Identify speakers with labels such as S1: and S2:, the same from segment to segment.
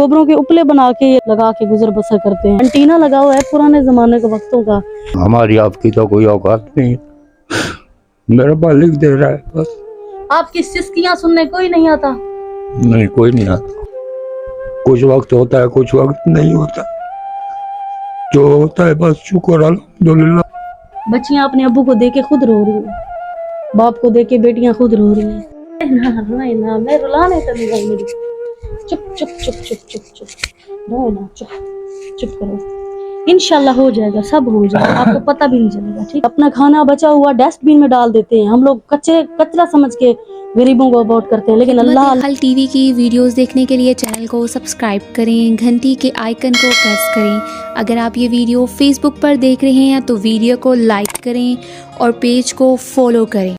S1: गोबरों के उपले बना के लगा के गुजर बसर करते हैं। एंटीना लगा हुआ है पुराने जमाने के वक्तों का।
S2: हमारी आपकी तो कोई औकात नहीं, मेरा मालिक दे रहा है बस।
S1: आपकी सिस्कियां सुनने कोई नहीं आता।
S2: नहीं, कोई नहीं आता। कुछ वक्त होता है, कुछ वक्त नहीं होता। जो होता है बस शुक्र अल्हम्दुलिल्लाह।
S1: बच्चियां अपने अब्बू को देके खुद रो रही हैं, बाप को देके बेटियां खुद रो रही हैं। ना मैं रुलाने तो नहीं गई मेरी। चुप चुप चुप चुप चुप चुप रो ना, चुप चुप करो। इंशाल्लाह हो जाएगा, सब हो जाएगा, आपको पता भी नहीं चलेगा। ठीक, अपना खाना बचा हुआ डस्टबिन में डाल देते हैं हम लोग, कचरा समझ के गरीबों को अबॉर्ट करते हैं, लेकिन अल्लाह
S3: हल टीवी की वीडियोस देखने के लिए चैनल को सब्सक्राइब करें, घंटी के आइकन को प्रेस करें। अगर आप ये वीडियो फेसबुक पर देख रहे हैं तो वीडियो को लाइक करें और पेज को फॉलो करें।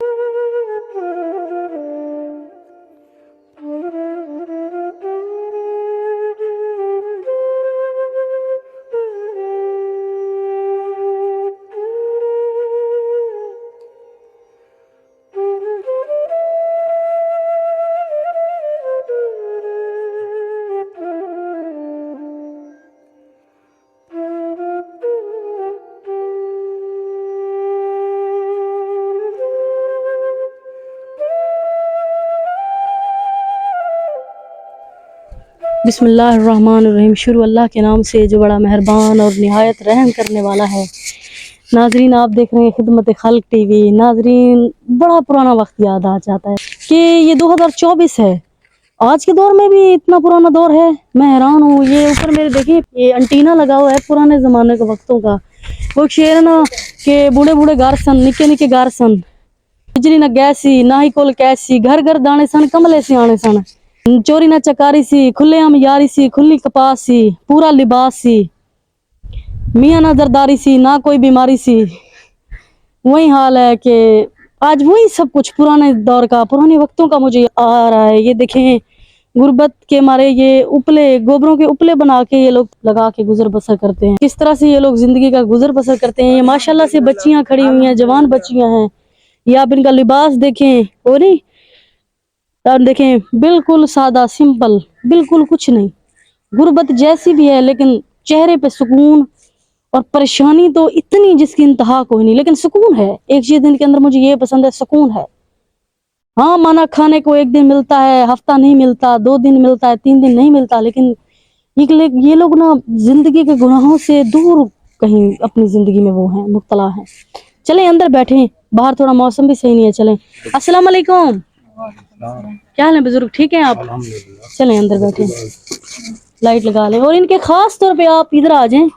S1: बिस्मिल्लाहिर्रहमानिर्रहीम। शुरू अल्लाह के नाम से जो बड़ा मेहरबान और निहायत रहम करने वाला है। नाजरीन, आप देख रहे हैं खिदमत खल्क टीवी। नाजरीन, बड़ा पुराना वक्त याद आ जाता है कि ये 2024 है। आज के दौर में भी इतना पुराना दौर है, मैं हैरान हूँ। ये ऊपर मेरे देखिए, ये एंटीना लगा हुआ है पुराने ज़माने के वक्तों का। वो शेर है ना कि बूढ़े बूढ़े घर सन, निके निके घर सन, बिजली ना गैस सी, ना ही कोल कैस सी, घर घर दाने सन, कमले से आने सन, चोरी ना चकारी सी, खुले आम यारी सी, खुली कपास सी, पूरा लिबास सी, मियाँ ना जरदारी सी, ना कोई बीमारी सी। वही हाल है कि आज वही सब कुछ पुराने दौर का, पुराने वक्तों का मुझे आ रहा है। ये देखें, गुर्बत के मारे ये उपले, गोबरों के उपले बना के ये लोग लगा के गुजर बसर करते हैं। किस तरह से ये लोग जिंदगी का गुजर बसर करते हैं। ये माशाल्लाह से बच्चियां खड़ी हुई हैं, जवान बच्चियां हैं। ये आप इनका लिबास देखें, और नहीं देखें, बिल्कुल सादा सिंपल, बिल्कुल कुछ नहीं। गुर्बत जैसी भी है लेकिन चेहरे पे सुकून, और परेशानी तो इतनी जिसकी इंतहा कोई नहीं, लेकिन सुकून है। एक चीज इनके अंदर मुझे ये पसंद है, सुकून है। हाँ, माना खाने को एक दिन मिलता है, हफ्ता नहीं मिलता, 2 दिन मिलता है, 3 दिन नहीं मिलता, लेकिन ये लोग ना जिंदगी के गुनाहों से दूर कहीं अपनी जिंदगी में वो हैं, मुब्तला हैं। चलें अंदर बैठें, बाहर थोड़ा मौसम भी सही नहीं है। चलें। अस्सलाम वालेकुम। क्या हाल है बुजुर्ग, ठीक हैं आप? चलें अंदर बैठे, लाइट लगा लें, और इनके खास तौर पे आप इधर आ जाएं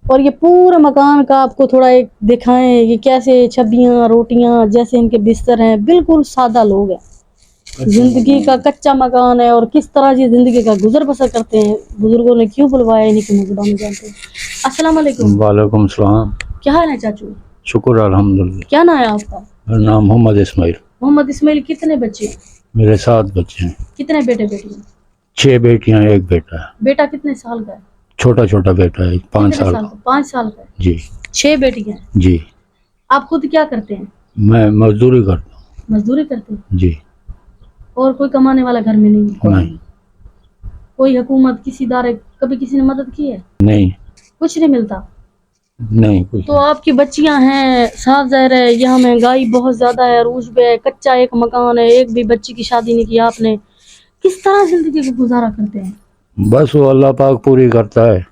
S1: और ये पूरे मकान का आपको थोड़ा एक दिखाएं। ये कैसे छब्बियां रोटियां जैसे इनके बिस्तर हैं, बिल्कुल सादा लोग हैं, जिंदगी का कच्चा मकान है, और किस तरह ये जिंदगी का गुजर बसर करते हैं। बुजुर्गों ने क्यों बुलवाया, इन्हीं की जुबान जानते हैं। अस्सलाम वालेकुम।
S2: वालेकुम सलाम।
S1: क्या हाल है चाचू?
S2: शुक्र अल्हम्दुलिल्लाह।
S1: क्या नाम है आपका?
S2: मेरा नाम मोहम्मद इस्माइल।
S1: मोहम्मद इस्माइल। कितने बच्चे?
S2: मेरे 7 बच्चे हैं।
S1: कितने बेटे बेटियां?
S2: 6 बेटियां, 1 बेटा है।
S1: बेटा कितने साल का है?
S2: छोटा छोटा बेटा है, 5 साल का।
S1: 5 साल का है
S2: जी।
S1: 6 बेटियां हैं।
S2: जी।
S1: आप खुद क्या करते हैं?
S2: मैं मजदूरी करता हूँ।
S1: मजदूरी करते हैं?
S2: जी।
S1: और कोई कमाने वाला घर में नहीं?
S2: नहीं।
S1: कोई हुकूमत, किसी इदारे, कभी किसी ने मदद की है?
S2: नहीं।
S1: कुछ नहीं मिलता?
S2: नहीं कुछ।
S1: तो आपकी बच्चियां हैं, साफ ज़ाहिर है यहाँ महंगाई बहुत ज्यादा है, अरूज पे है, कच्चा एक मकान है, एक भी बच्ची की शादी नहीं की आपने। किस तरह जिंदगी को गुजारा करते हैं?
S2: बस वो अल्लाह पाक पूरी करता है,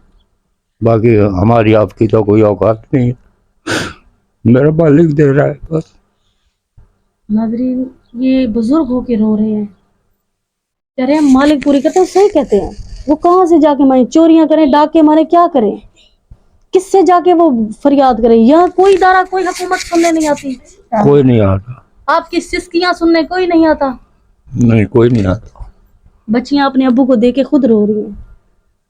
S2: बाकी हमारी आपकी तो कोई औकात नहीं, मेरा मालिक दे रहा है बस।
S1: नाज़रीन, ये बुजुर्ग होके रो रहे हैं, कह रहे हैं मालिक पूरी करते हैं। सही कहते हैं। वो कहाँ से जाके मारे, चोरियां करें, डाके मारे, क्या करें, किससे जाके वो फरियाद करें? यहाँ कोई इदारा, कोई हुकूमत सुनने नहीं आती,
S2: कोई नहीं आता।
S1: आपकी सिस्कियां सुनने कोई नहीं आता।
S2: नहीं, कोई नहीं आता।
S1: बच्चियां अपने अब्बू को देके खुद रो रही हैं,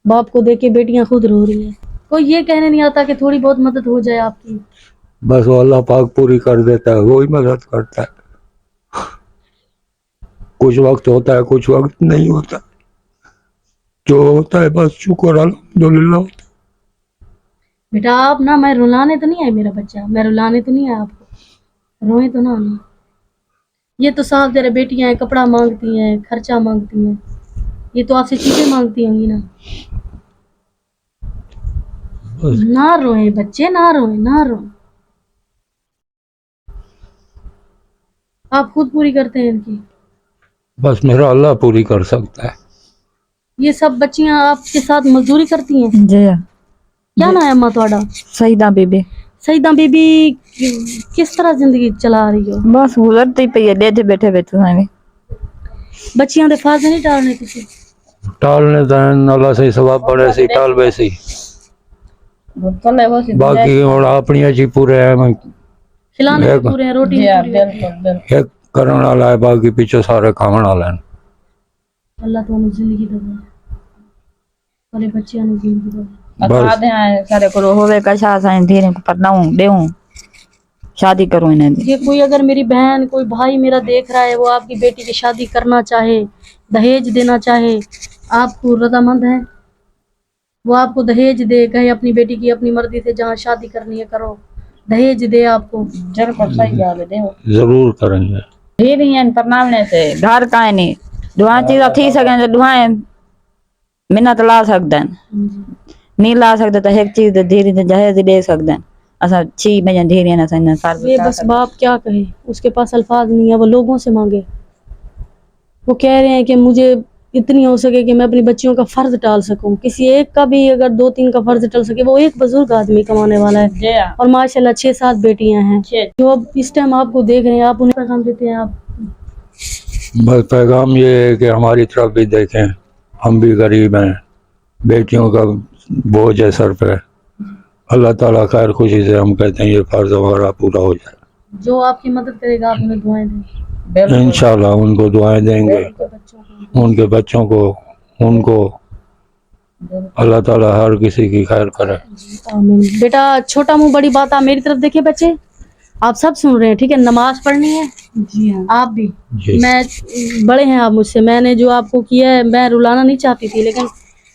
S1: बाप को देके बेटियां खुद रो रही हैं। कोई ये कहने नहीं आता कि थोड़ी बहुत मदद हो जाए आपकी।
S2: बस वो अल्लाह पाक पूरी कर देता है, वही मदद करता है। कुछ वक्त होता है, कुछ वक्त नहीं होता। जो होता है बस शुक्र अल्हम्दुलिल्लाह।
S1: बेटा आप ना, मैं रुलाने तो नहीं आई मेरा बच्चा, मैं रुलाने तो नहीं आया आपको, रोए तो ना। ये तो साफ जरा बेटियां हैं, कपड़ा मांगती हैं, खर्चा मांगती हैं, ये तो आपसे चीजें मांगती होंगी ना।
S2: बस
S1: ना रोए बच्चे, ना रोए, ना रोए। आप खुद पूरी करते हैं इनकी?
S2: बस मेरा अल्लाह पूरी कर सकता है।
S1: ये सब बच्चियां आपके साथ मजदूरी करती हैं?
S4: जी
S1: क्या नाम है अम्मा ਤੁਹਾਡਾ?
S4: सईदा बीबी
S1: सईदा बीबी किस तरह जिंदगी चला रही हो?
S4: बस गुजरती पई है बैठे बैठे बैठे सारे
S1: ਬੱਚਿਆਂ ਦੇ ਫਰਜ਼ ਨਹੀਂ ਟਾਲਣੇ ਤੁਸੀਂ?
S2: टालने दें अल्लाह से सवाब पड़े सी टाल वैसी बाकी और अपनी अच्छी पूरे है
S1: खिलाने
S2: एक-
S1: भी पूरे हैं, रोटी भी पूरी है।
S2: एक करने वाला है बाकी पीछे सारे खाने वाले हैं।
S1: अल्लाह ਤੁਹਾਨੂੰ ਜ਼ਿੰਦਗੀ ਦੇਵੇ, ਸਾਰੇ ਬੱਚਿਆਂ ਨੂੰ ਜ਼ਿੰਦਗੀ ਦੇਵੇ।
S2: बस
S4: सारे को होवे कशा साइन धीरे को पढ़ाऊं देऊं शादी करूं इन्हें दी
S1: ये कोई अगर मेरी बहन कोई भाई मेरा देख रहा है, वो आपकी बेटी की शादी करना चाहे, दहेज देना चाहे, आपको रजामंद है? वो आपको दहेज दे, कहे अपनी बेटी की अपनी मर्जी से जहाँ शादी करनी है करो, दहेज दे आपको?
S2: जरूर करेंगे।
S4: धीरे हैं पढ़ाने से घर का नहीं दुआ चीज थी सके तो दुआएं मिन्नत ला सकते हैं नहीं ला सकते तो एक चीज धीरे से जहेज दे सकते हैं असा छी में धीरे ना सही साल
S1: ये बस बाप क्या कहे, उसके पास अल्फाज नहीं है, वो लोगों से मांगे। वो कह रहे हैं कि मुझे इतनी हो सके कि मैं अपनी बच्चियों का फर्ज टाल सकूं, किसी एक का भी अगर 2-3 का फर्ज टल सके। वो एक बुजुर्ग आदमी कमाने वाला है और माशाल्लाह 6-7 बेटियां हैं जो अब इस टाइम आपको देख रहे हैं, आप उन्हें पैगाम देते हैं? आप
S2: बस पैगाम ये है कि हमारी तरफ भी देखें, हम भी गरीब हैं, बेटियों का बोझ है सर पे। अल्लाह ताला खैर खुशी से हम कहते हैं ये फर्ज हमारा पूरा हो जाए।
S1: जो आपकी मदद करेगा आप उन्हें दुआएं दें।
S2: इंशाल्लाह उनको दुआएं देंगे,
S1: बच्चों को
S2: उनके बच्चों को, उनको अल्लाह ताला हर किसी की खैर करे।
S1: आमीन। बेटा छोटा मुंह बड़ी बात, आप मेरी तरफ देखिए बच्चे, आप सब सुन रहे हैं, ठीक है? नमाज पढ़नी है जी हाँ, आप भी
S2: जी।
S1: मैं बड़े हैं आप मुझसे, मैंने जो आपको किया है मैं रुलाना नहीं चाहती थी, लेकिन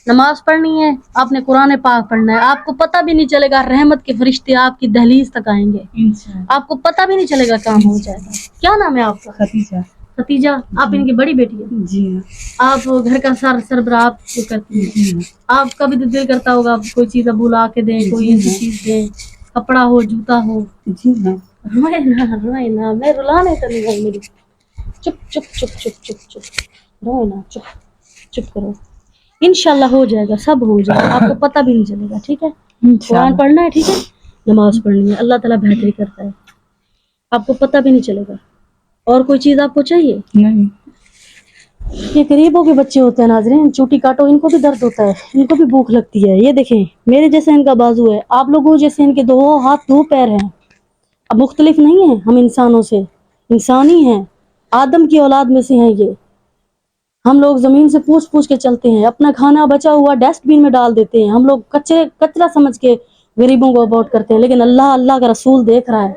S1: नमाज पढ़नी है, आपने कुरान पाक पढ़ना है। आपको पता भी नहीं चलेगा रहमत के फरिश्ते आपकी दहलीज तक आएंगे, आपको पता भी नहीं चलेगा काम हो जाएगा। क्या नाम है आपका?
S4: खतीजा
S1: खतीजा। आप इनकी बड़ी बेटी है?
S4: जी
S1: आप घर का सरबराह आप करती हैं? आपका भी तो दिल करता होगा कोई चीज अबू ला के दें, कोई ऐसी चीज दें, कपड़ा हो, जूता हो।
S4: जी हाँ
S1: रोए ना, मैं रुलाने तो नहीं गई मेरी। चुप चुप चुप चुप चुप चुप, रोए ना, चुप चुप करो। इंशाल्लाह हो जाएगा, सब हो जाएगा, आपको पता भी नहीं चलेगा, ठीक है? कुरान पढ़ना है, ठीक है? नमाज पढ़नी है, अल्लाह ताला बेहतरी करता है, आपको पता भी नहीं चलेगा। और कोई चीज आपको चाहिए?
S4: नहीं
S1: ये गरीबों के बच्चे होते हैं नाज़रीन, चूटी काटो, इनको भी दर्द होता है, इनको भी भूख लगती है। ये देखें मेरे जैसे इनका बाजू है, आप लोगों जैसे इनके 2 हाथ 2 पैर हैं। अब मुख्तलिफ नहीं है हम इंसानों से, इंसान ही हैं, आदम की औलाद में से हैं ये। हम लोग ज़मीन से पूछ पूछ के चलते हैं, अपना खाना बचा हुआ डस्टबिन में डाल देते हैं, हम लोग कचरा समझ के गरीबों को अबॉर्ड करते हैं। लेकिन अल्लाह का रसूल देख रहा है,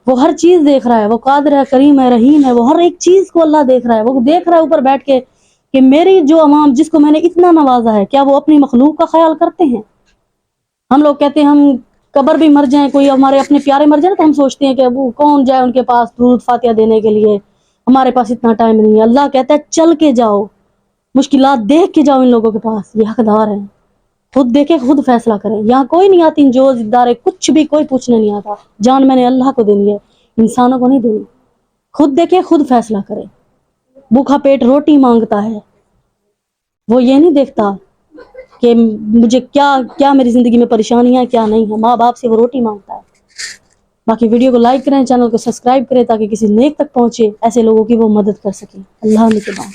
S1: वो हर चीज़ देख रहा है, वो कादिर है, करीम है, रहीम है, वो हर एक चीज़ को अल्लाह देख रहा है। वो देख रहा है ऊपर बैठ के कि मेरी जो अवाम जिसको मैंने इतना नवाजा है, क्या वो अपनी मखलूक का ख्याल करते हैं? हम लोग कहते हैं हम कब्र भी मर जाएं, कोई हमारे अपने प्यारे मर जाए तो हम सोचते हैं कि वो कौन जाए उनके पास दुरूद फातिहा देने के लिए, हमारे पास इतना टाइम नहीं है। अल्लाह कहता है चल के जाओ, मुश्किलात देख के जाओ इन लोगों के पास, ये हकदार हैं, खुद देखे खुद फैसला करें। यहाँ कोई नहीं आती जो जिद्दार, कुछ भी कोई पूछने नहीं आता। जान मैंने अल्लाह को देनी है, इंसानों को नहीं देनी। खुद देखे खुद फैसला करे। भूखा पेट रोटी मांगता है, वो ये नहीं देखता कि मुझे क्या मेरी जिंदगी में परेशानी है क्या नहीं है, माँ बाप से वो रोटी मांगता है। बाकी वीडियो को लाइक करें, चैनल को सब्सक्राइब करें ताकि किसी नेक तक पहुंचे, ऐसे लोगों की वो मदद कर सकें। अल्लाह निगहबान।